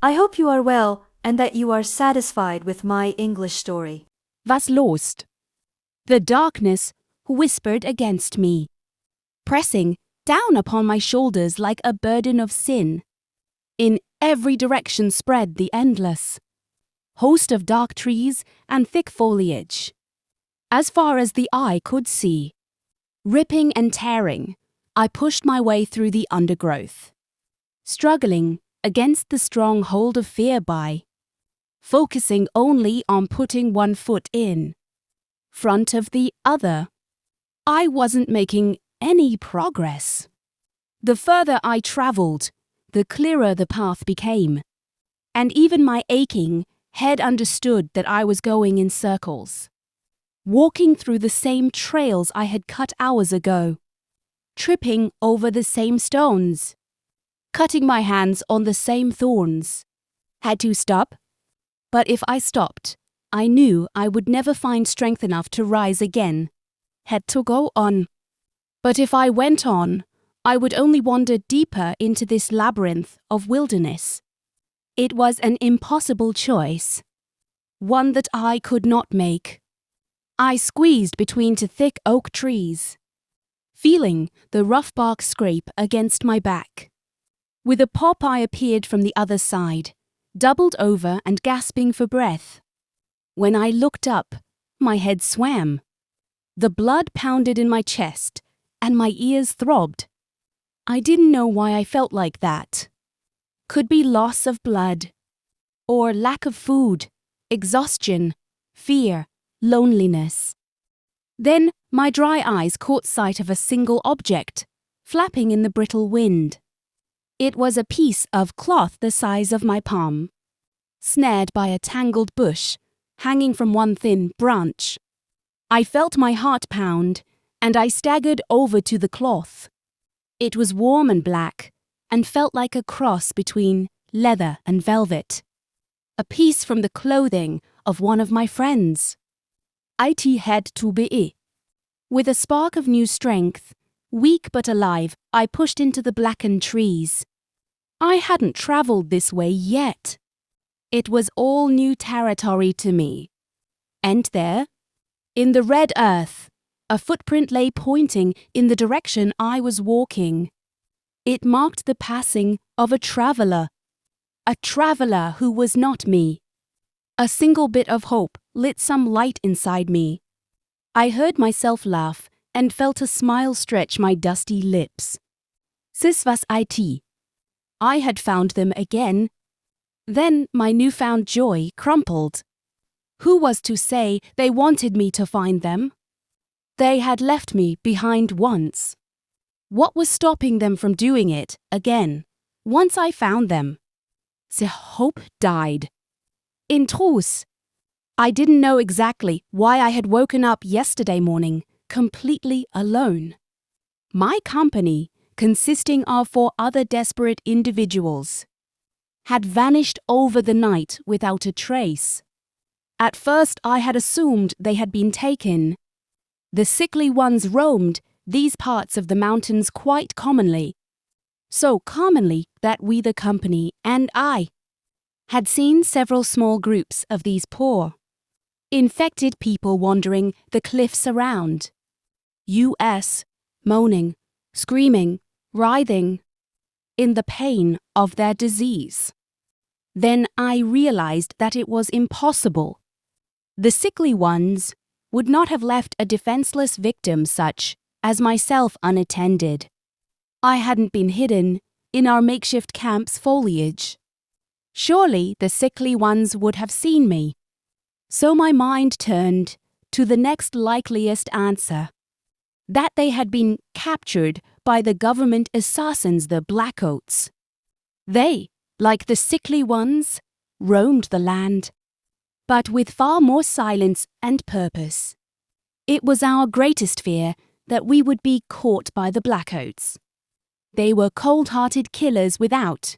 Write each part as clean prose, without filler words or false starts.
I hope you are well and that you are satisfied with my English story. Was los? The darkness whispered against me, pressing down upon my shoulders like a burden of sin. In every direction spread the endless host of dark trees and thick foliage. As far as the eye could see, ripping and tearing, I pushed my way through the undergrowth, struggling against the strong hold of fear by focusing only on putting one foot in front of the other. I wasn't making any progress. The further I traveled, the clearer the path became, and even my aching head understood that I was going in circles, walking through the same trails I had cut hours ago, tripping over the same stones, cutting my hands on the same thorns. Had to stop, but if I stopped, I knew I would never find strength enough to rise again. Had to go on. But if I went on, I would only wander deeper into this labyrinth of wilderness. It was an impossible choice, one that I could not make. I squeezed between two thick oak trees, feeling the rough bark scrape against my back. With a pop I appeared from the other side, doubled over and gasping for breath. When I looked up, my head swam. The blood pounded in my chest, and my ears throbbed. I didn't know why I felt like that. Could be loss of blood, or lack of food, exhaustion, fear, loneliness. Then my dry eyes caught sight of a single object, flapping in the brittle wind. It was a piece of cloth the size of my palm, snared by a tangled bush, hanging from one thin branch. I felt my heart pound, and I staggered over to the cloth. It was warm and black, and felt like a cross between leather and velvet. A piece from the clothing of one of my friends. It had to be it. With a spark of new strength, weak but alive, I pushed into the blackened trees. I hadn't traveled this way yet. It was all new territory to me. And there, in the red earth, a footprint lay pointing in the direction I was walking. It marked the passing of a traveler who was not me. A single bit of hope lit some light inside me. I heard myself laugh and felt a smile stretch my dusty lips. "Sis was it." I had found them again. Then my newfound joy crumpled. Who was to say they wanted me to find them? They had left me behind once. What was stopping them from doing it again, once I found them? The hope died. In truth, I didn't know exactly why I had woken up yesterday morning completely alone. My company, consisting of 4 other desperate individuals, had vanished over the night without a trace. At first I had assumed they had been taken. The sickly ones roamed these parts of the mountains quite commonly, so commonly that we, the company, and I, had seen several small groups of these poor, infected people wandering the cliffs around. US, moaning, screaming, writhing, in the pain of their disease. Then I realized that it was impossible. The sickly ones would not have left a defenseless victim such as myself unattended. I hadn't been hidden in our makeshift camp's foliage. Surely the sickly ones would have seen me. So my mind turned to the next likeliest answer, that they had been captured by the government assassins, the Blackcoats. They, like the sickly ones, roamed the land, but with far more silence and purpose. It was our greatest fear that we would be caught by the Blackcoats. They were cold-hearted killers without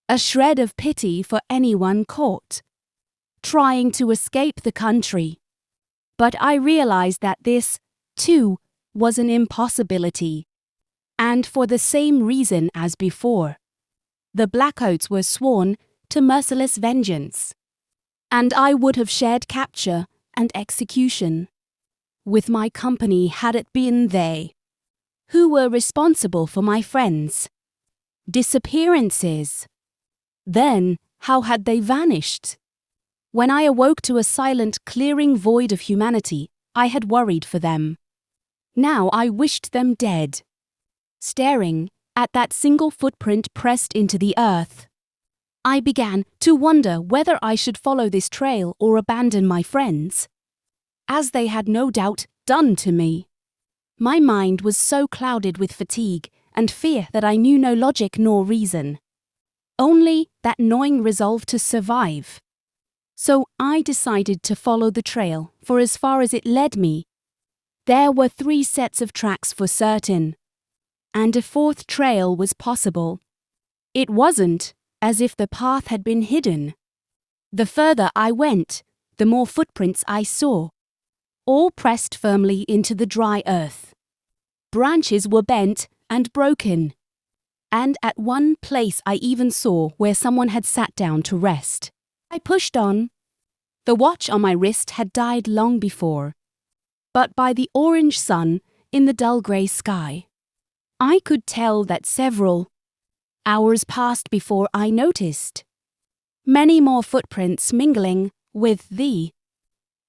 a shred of pity for anyone caught, trying to escape the country. But I realized that this, too, was an impossibility, and for the same reason as before. The Blackcoats were sworn to merciless vengeance. And I would have shared capture and execution with my company had it been they who were responsible for my friends' disappearances. Then, how had they vanished? When I awoke to a silent, clearing void of humanity, I had worried for them. Now I wished them dead. Staring at that single footprint pressed into the earth, I began to wonder whether I should follow this trail or abandon my friends, as they had no doubt done to me. My mind was so clouded with fatigue and fear that I knew no logic nor reason, only that gnawing resolve to survive. So I decided to follow the trail for as far as it led me. There were 3 sets of tracks for certain, and a 4th trail was possible. It wasn't as if the path had been hidden. The further I went, the more footprints I saw, all pressed firmly into the dry earth. Branches were bent and broken, and at one place I even saw where someone had sat down to rest. I pushed on. The watch on my wrist had died long before, but by the orange sun in the dull grey sky, I could tell that several hours passed before I noticed many more footprints mingling with the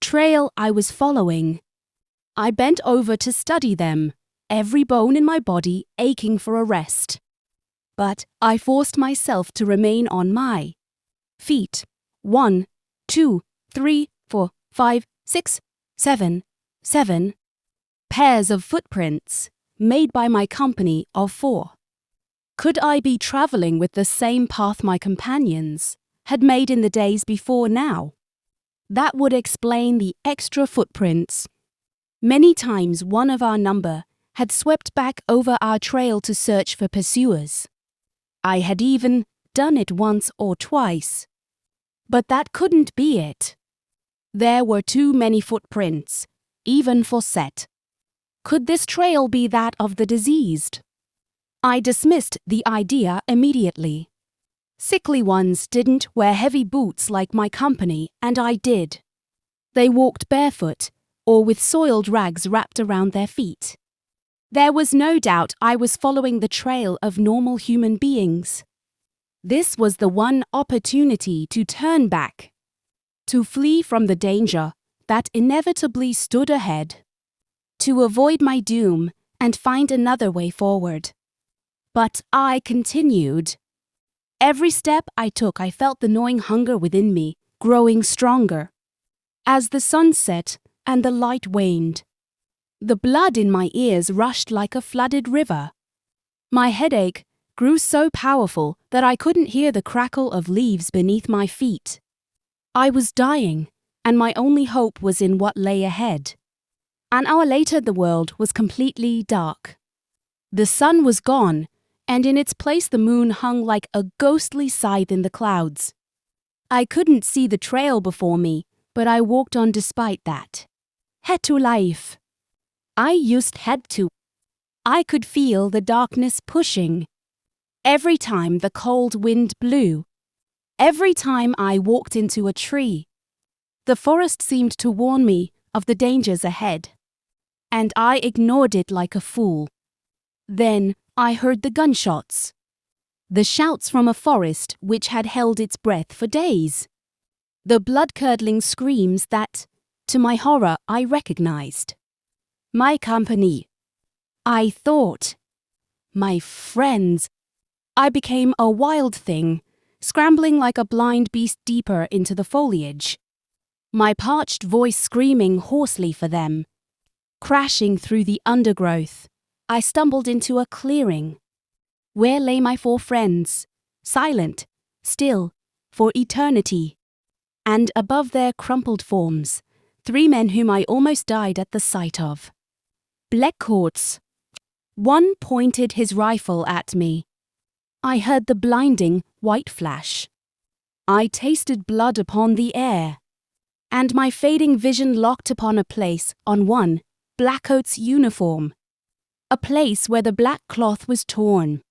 trail I was following. I bent over to study them, every bone in my body aching for a rest. But I forced myself to remain on my feet. 1, 2, 3, 4, 5, 6, 7 pairs of footprints made by my company of 4. Could I be travelling with the same path my companions had made in the days before now? That would explain the extra footprints. Many times one of our number had swept back over our trail to search for pursuers. I had even done it once or twice. But that couldn't be it. There were too many footprints, even for Set. Could this trail be that of the diseased? I dismissed the idea immediately. Sickly ones didn't wear heavy boots like my company, and I did. They walked barefoot, or with soiled rags wrapped around their feet. There was no doubt I was following the trail of normal human beings. This was the one opportunity to turn back, to flee from the danger that inevitably stood ahead, to avoid my doom and find another way forward. But I continued. Every step I took, I felt the gnawing hunger within me growing stronger. As the sun set and the light waned, the blood in my ears rushed like a flooded river. My headache grew so powerful that I couldn't hear the crackle of leaves beneath my feet. I was dying, and my only hope was in what lay ahead. An hour later, the world was completely dark. The sun was gone, and in its place the moon hung like a ghostly scythe in the clouds. I couldn't see the trail before me, but I walked on despite that. Head to life. I used head to. I could feel the darkness pushing. Every time the cold wind blew, every time I walked into a tree, the forest seemed to warn me of the dangers ahead, and I ignored it like a fool. Then I heard the gunshots, the shouts from a forest which had held its breath for days, the blood-curdling screams that, to my horror, I recognized. My company. I thought. My friends. I became a wild thing, scrambling like a blind beast deeper into the foliage, my parched voice screaming hoarsely for them. Crashing through the undergrowth, I stumbled into a clearing, where lay my 4 friends, silent, still, for eternity. And above their crumpled forms, 3 men whom I almost died at the sight of. Black coats. One pointed his rifle at me. I heard the blinding white flash. I tasted blood upon the air, and my fading vision locked upon a place on one Blackcoat's uniform, a place where the black cloth was torn,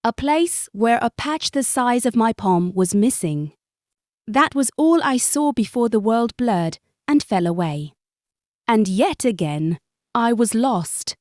A place where a patch the size of my palm was missing. That was all I saw before the world blurred and fell away. And yet again, I was lost.